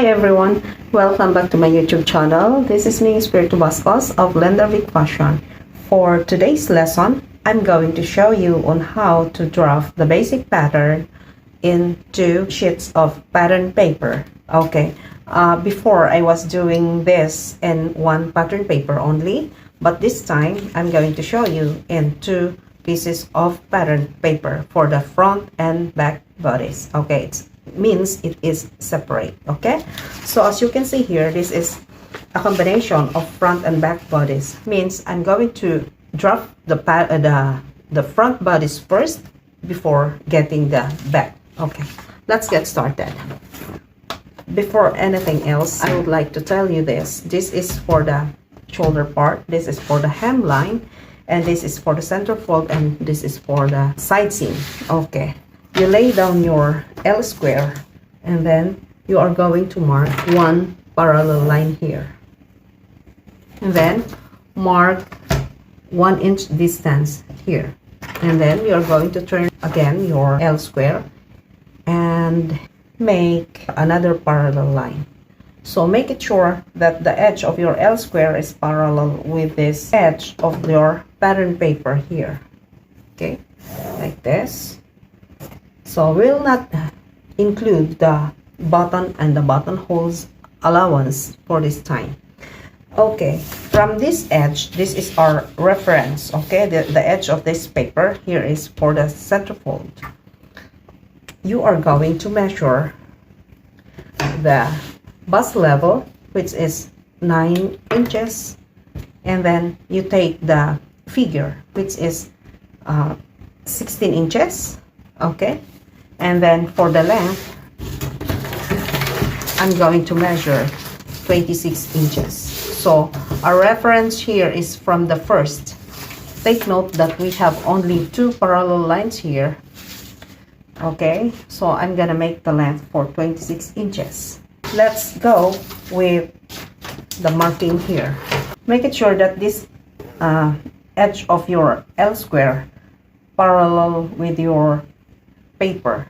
Hi everyone, welcome back to my YouTube channel. This is me, Espiritu Bascos of Lendervic Fashion. For today's lesson, I'm going to show you on how to draft the basic pattern in 2 sheets of pattern paper. Okay, before I was doing this in 1 pattern paper only, but this time I'm going to show you in 2 pieces of pattern paper for the front and back bodies. Okay, it means it is separate. Okay, so as you can see here, this is a combination of front and back bodies. Means I'm going to draft the front bodies first before getting the back. Okay, let's get started. Before anything else, I would like to tell you this. This is for the shoulder part, this is for the hemline, and this is for the center fold, and this is for the side seam. Okay, you lay down your L square, and then you are going to mark 1 parallel line here, and then mark 1 inch distance here, and then you're going to turn again your L square and make another parallel line. So make it sure that the edge of your L square is parallel with this edge of your pattern paper here. Okay, like this. So we'll not include the button and the buttonholes allowance for this time. Okay, from this edge, this is our reference. Okay, the edge of this paper here is for the centerfold. You are going to measure the bust level, which is 9 inches, and then you take the figure, which is 16 inches. Okay, and then for the length, I'm going to measure 26 inches. So our reference here is from the first. Take note that we have only 2 parallel lines here. Okay, so I'm gonna make the length for 26 inches. Let's go with the marking here. Make it sure that this edge of your L square parallel with your paper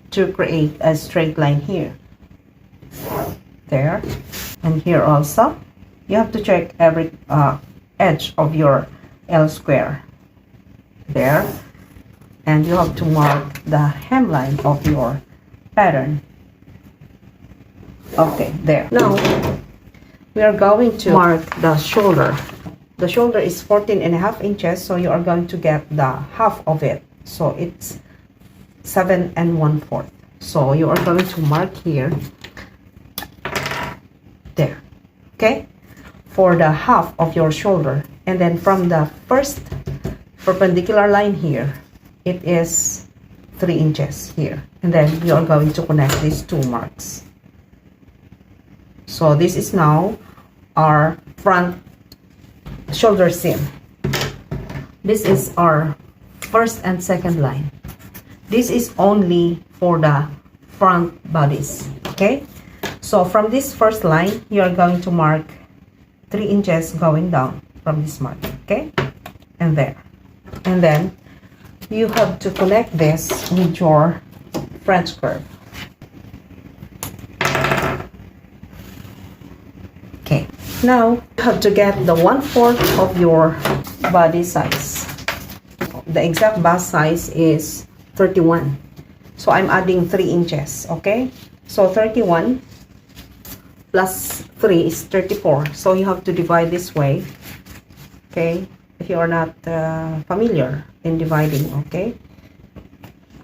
to create a straight line here. There, and here also. You have to check every edge of your L square. There. And you have to mark the hemline of your pattern. Okay, there. Now, we are going to mark the shoulder. The shoulder is 14.5 inches, so you are going to get the half of it. So it's 7 1/4. So you are going to mark here. There. Okay? For the half of your shoulder. And then from the first perpendicular line here, it is 3 inches here, and then you are going to connect these 2 marks. So this is now our front shoulder seam. This is our first and second line. This is only for the front bodies. Okay, so from this first line, you are going to mark 3 inches going down from this mark. Okay, and there, and then you have to connect this with your French curve. Okay, now you have to get the 1/4 of your body size. The exact bust size is 31. So I'm adding 3 inches, okay? So 31 plus 3 is 34. So you have to divide this way, okay? If you are not familiar in dividing, okay,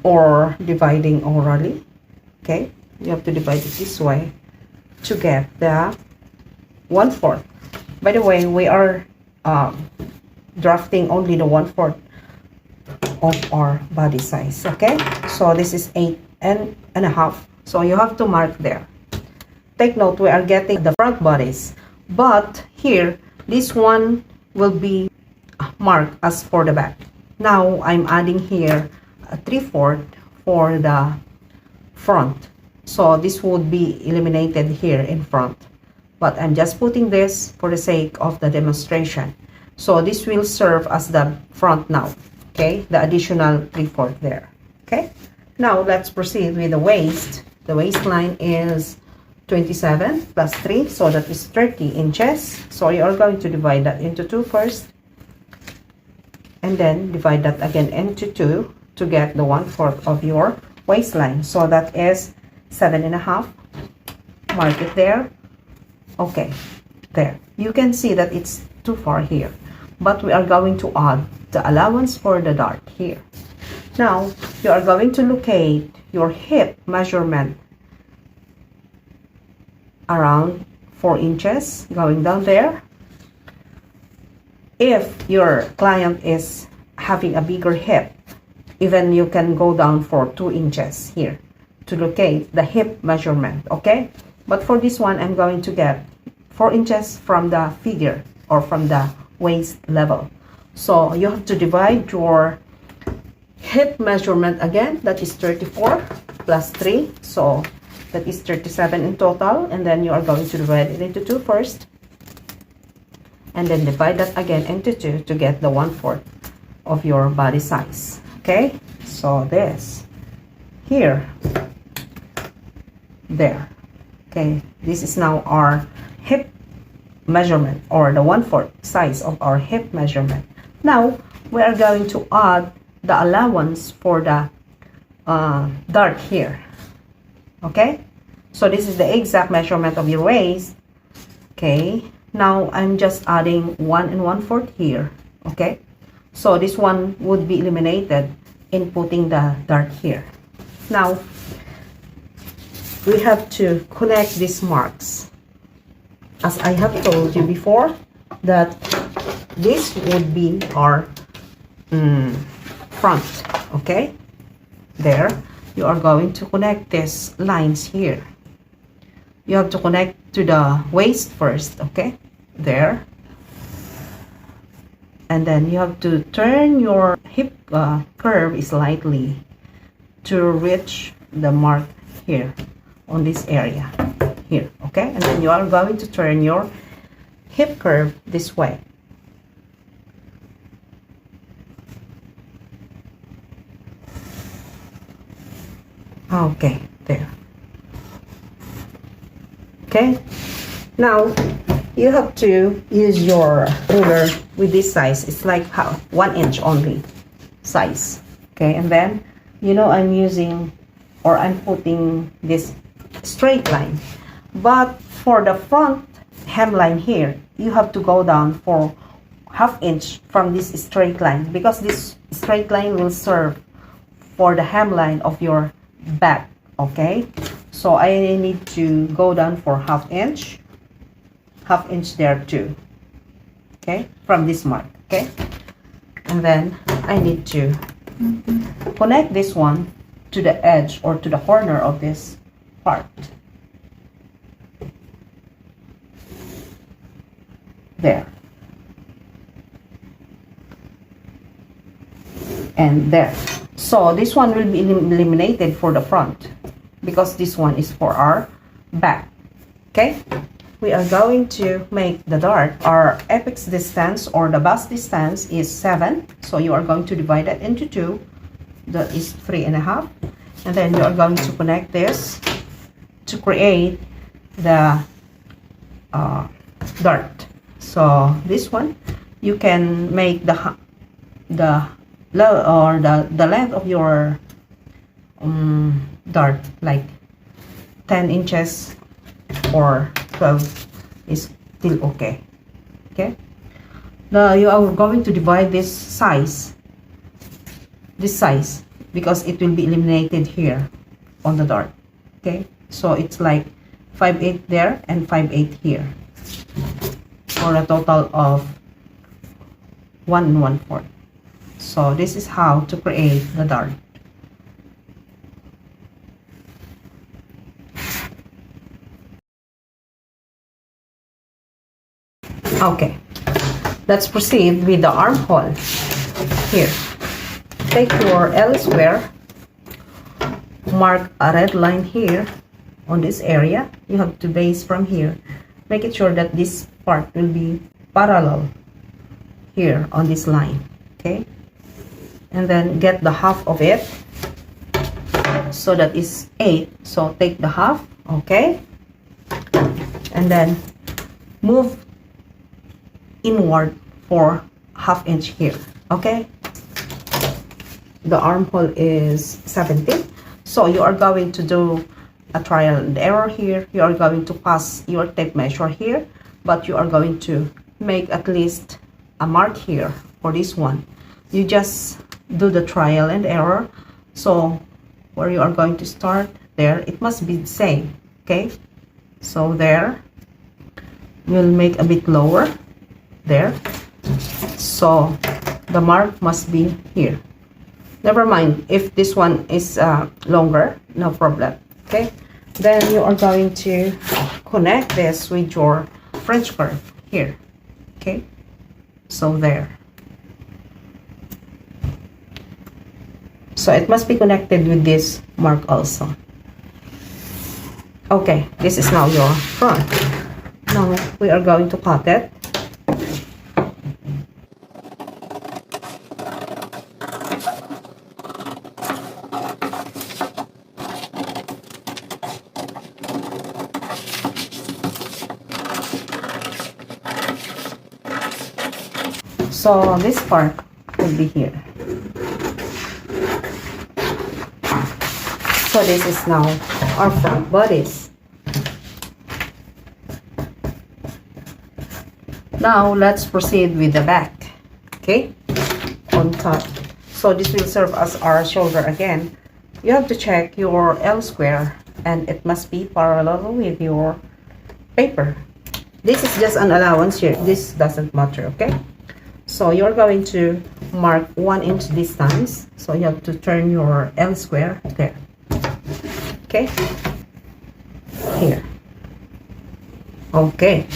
or dividing orally, okay, you have to divide it this way to get the 1/4. By the way, we are drafting only the 1/4 of our body size. Okay, so this is 8 and a half. So you have to mark there. Take note, we are getting the front bodies, but here this one will be mark as for the back. Now I'm adding here a 3/4 for the front, so this would be eliminated here in front, but I'm just putting this for the sake of the demonstration. So this will serve as the front now. Okay, the additional 3/4 there. Okay, now let's proceed with the waist. The waistline is 27 plus 3, so that is 30 inches. So you are going to divide that into 2 first, and then divide that again into 2 to get the 1/4 of your waistline. So that is 7.5. Mark it there. Okay, there. You can see that it's too far here, but we are going to add the allowance for the dart here. Now, you are going to locate your hip measurement around 4 inches, going down there. If your client is having a bigger hip, even you can go down for 2 inches here to locate the hip measurement, okay? But for this one, I'm going to get 4 inches from the figure or from the waist level. So you have to divide your hip measurement again. That is 34 plus 3. So that is 37 in total. And then you are going to divide it into 2 first. And then divide that again into 2 to get the 1/4 of your body size. Okay? So this. Here. There. Okay? This is now our hip measurement, or the 1/4 size of our hip measurement. Now, we are going to add the allowance for the dart here. Okay? So this is the exact measurement of your waist. Okay? Now, I'm just adding 1 1/4 here. Okay? So this one would be eliminated in putting the dart here. Now, we have to connect these marks. As I have told you before, that this would be our front, okay? There, you are going to connect these lines here. You have to connect to the waist first, okay? There. And then you have to turn your hip curve slightly to reach the mark here on this area here, okay? And then you are going to turn your hip curve this way. Okay, there. Okay, now you have to use your ruler with this size. It's like 1 inch only size. Okay, and then you know I'm using, or I'm putting this straight line. But for the front hemline here, you have to go down for 1/2 inch from this straight line, because this straight line will serve for the hemline of your back. Okay, so I need to go down for 1/2 inch, 1/2 inch there too. Okay, from this mark. Okay, and then I need to connect this one to the edge or to the corner of this part. There. And there. So this one will be eliminated for the front, because this one is for our back. Okay? We are going to make the dart. Our apex distance or the bust distance is 7. So you are going to divide it into 2. That is 3.5. And then you are going to connect this to create the dart. So this one, you can make the length of your dart like 10 inches or 12 is still okay. Okay, now you are going to divide this size because it will be eliminated here on the dart. Okay, so it's like 5/8 there and 5/8 here, for a total of 1 1/4. So this is how to create the dart. Okay, let's proceed with the armhole. Here, take your L square, mark a red line here on this area. You have to base from here. Make it sure that this part will be parallel here on this line. Okay, and then get the half of it, so that is 8. So take the half. Okay, and then move inward for 1/2 inch here. Okay, the armhole is 70, so you are going to do a trial and error here. You are going to pass your tape measure here, but you are going to make at least a mark here for this one. You just do the trial and error. So where you are going to start, there it must be the same. Okay, so there you'll make a bit lower there, so the mark must be here. Never mind if this one is longer, no problem. Okay, then you are going to connect this with your French curve here. Okay, so there, so it must be connected with this mark also. Okay, this is now your front. Now we are going to cut it. So this part will be here. So this is now our front bodies. Now let's proceed with the back. Okay, on top. So this will serve as our shoulder again. You have to check your L square, and it must be parallel with your paper. This is just an allowance here. This doesn't matter. Okay, so you're going to mark 1 inch distance. So you have to turn your L square there. Okay, here. Okay,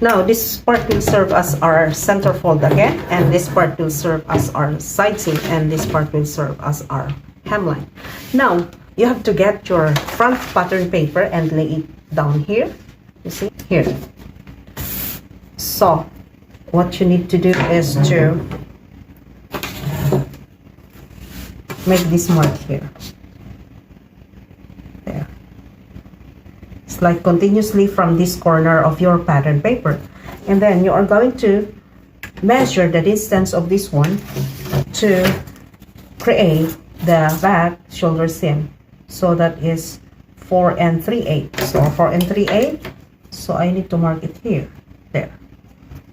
now this part will serve as our center fold again, and this part will serve as our side seam, and this part will serve as our hemline. Now you have to get your front pattern paper and lay it down here. You see here. So what you need to do is to make this mark here. There. It's like continuously from this corner of your pattern paper. And then you are going to measure the distance of this one to create the back shoulder seam. So that is 4 3/8. So 4 3/8. So I need to mark it here. There.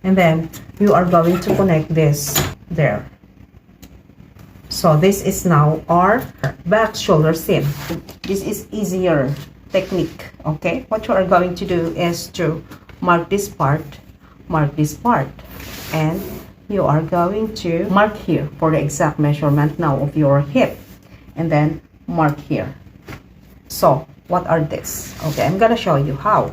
And then you are going to connect this there. So this is now our back shoulder seam. This is easier technique. Okay, what you are going to do is to mark this part, and you are going to mark here for the exact measurement now of your hip, and then mark here. So what are this? Okay, I'm gonna show you how.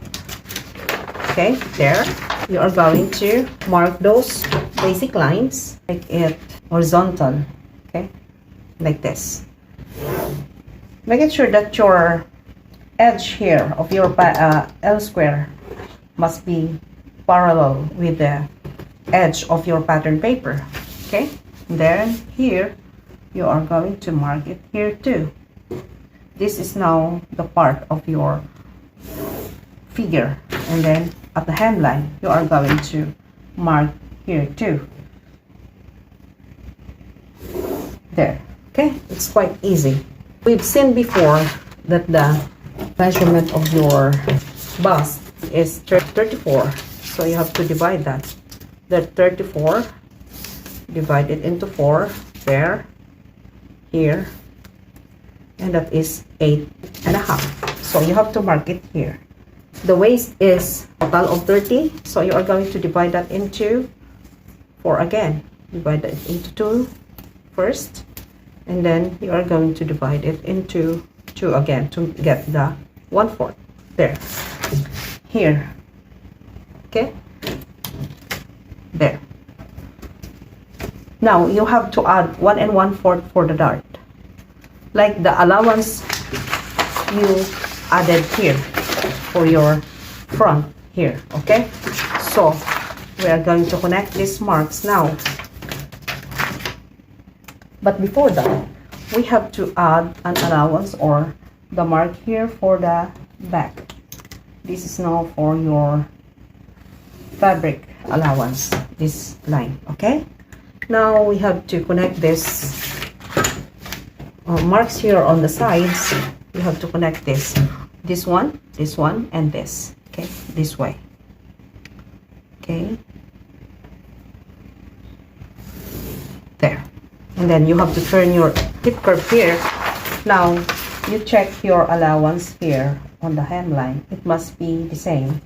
Okay, there you are going to mark those basic lines, make it horizontal. Okay, like this. Making sure that your edge here of your L square must be parallel with the edge of your pattern paper. Okay, then here you are going to mark it here too. This is now the part of your figure, and then at the hemline you are going to mark here too. There. Okay, it's quite easy. We've seen before that the measurement of your bust is 34, so you have to divide that. The 34 divided into 4 there, here, and that is 8.5. So you have to mark it here. The waist is total of 30, so you are going to divide that into 4 again. Divide that into 2 first, and then you are going to divide it into 2 again to get the 1/4 there. Here. Okay, there. Now you have to add 1 1/4 for the dart, like the allowance you added here for your front here. Okay, so we are going to connect these marks now. But before that, we have to add an allowance or the mark here for the back. This is now for your fabric allowance, this line. Okay, now we have to connect this marks here on the sides. You have to connect this one, and this. Okay, this way. Okay, there. And then you have to turn your hip curve here. Now you check your allowance here on the hemline. It must be the same,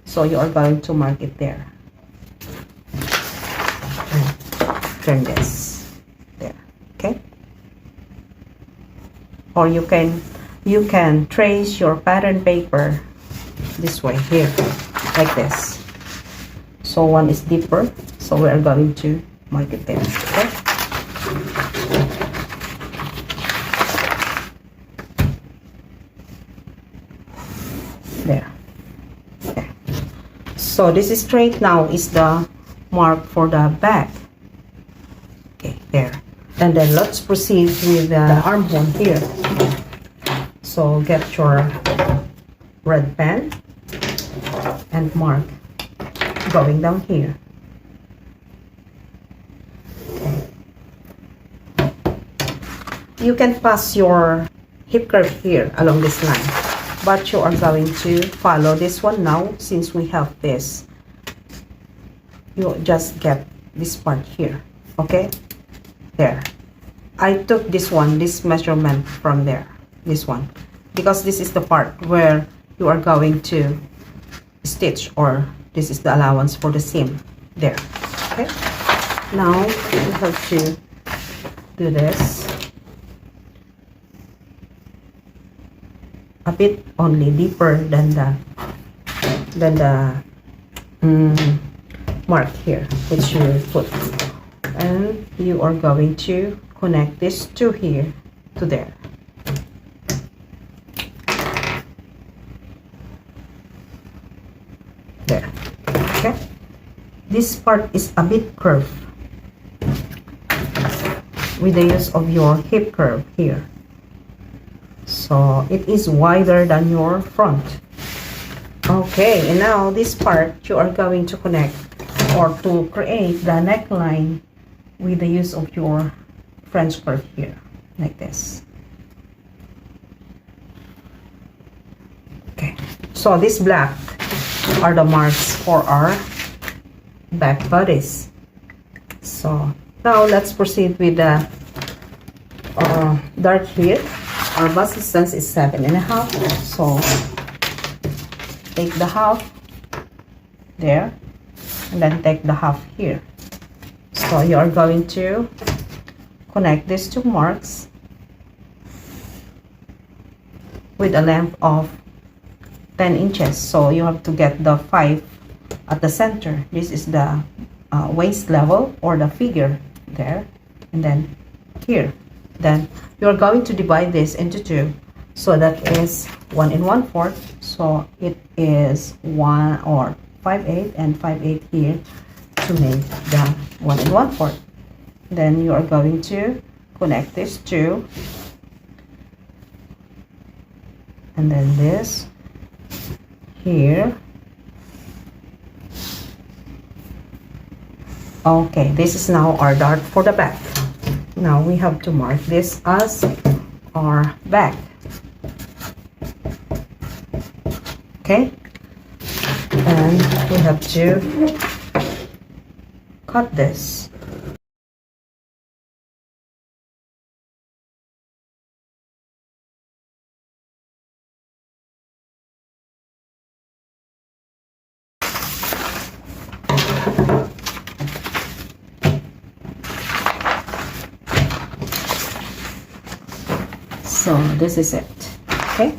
so you are going to mark it there. Turn this there. Okay, or you can trace your pattern paper this way here, like this. So one is deeper, so we are going to mark it there. Okay, there. Okay. So this is straight now is the mark for the back. Okay, there. And then let's proceed with the armhole here. So get your red pen and mark going down here. Okay. You can pass your hip curve here along this line, but you are going to follow this one now. Since we have this, you just get this part here. Okay, there. I took this measurement from there, this one, because this is the part where you are going to stitch, or this is the allowance for the seam there. Okay, now you have to do this a bit only deeper than the mark here which you put, and you are going to connect this to here to there. There. Okay, this part is a bit curved with the use of your hip curve here, so it is wider than your front. Okay, and now this part you are going to connect or to create the neckline with the use of your French curve here, like this. Okay, so this black are the marks for our back bodice. So now let's proceed with the dart here. Our bust distance is 7.5, so take the half there and then take the half here. So you are going to connect these two marks with a length of 10 inches. So you have to get the 5 at the center. This is the waist level or the figure there, and then here. Then you are going to divide this into 2, so that is 1 1/4. So it is 1 or 5/8 and 5/8 here to make the 1 1/4. Then you are going to connect these two, and then this here. Okay, this is now our dart for the back. Now we have to mark this as our back. Okay, and we have to cut this. So this is it. Okay,